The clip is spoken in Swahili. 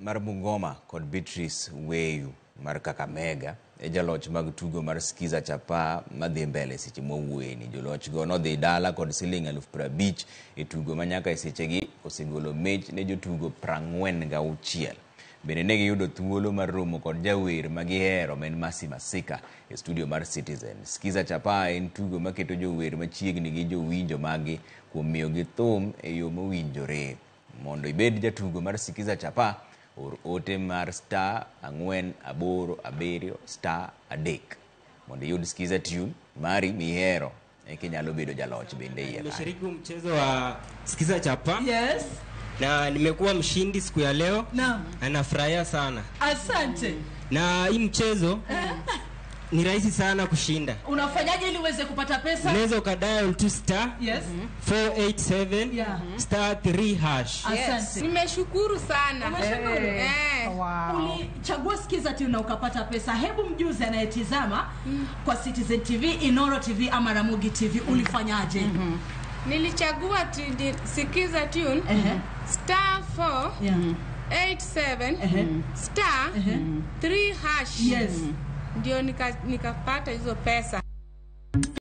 mar Bungoma kod Beatrice Weyu mar Kakamega Joloch mag tugo mar Skiza Chapaa madhi mbele seche mowueni. Joloch go no dhi dala kod siling 50,000 e tugo manyaka e sechegi osegolo mech ne jotugo 46. Bende ne giyudo thuolo mar romo kod jawer magihero men Masi Masika e studio mar Citizen. Skiza Chapaa en tugo maketo jower machiegni gi jowinjo magi kuom miyo gi thum e yo mowinjore. Mondo ibed jatugo mar Skiza Chapaa, or ote mar *487*3 mondo yud Skiza tune mari mihero nyalo bedo jaloch bende yeye. Nimeshiriki mchezo wa Skiza Chapaa. Yes. Na nimekuwa mshindi siku ya leo. Naam. Anafurahia sana. Asante. Na hii mchezo ni rahisi sana kushinda. Unafanyaje ili uweze kupata pesa? Unaweza ukadial 2 Yes. 487 *3#. Asante. Nimeshukuru sana. Umeshukuru? Wow. Ulichagua Skiza tune na ukapata pesa. Hebu mjuze anayetizama kwa Citizen TV, Inoro TV ama Ramogi TV ulifanyaje? Nilichagua Skiza tune *487 *3#. Yes. Ndio nikapata hizo pesa.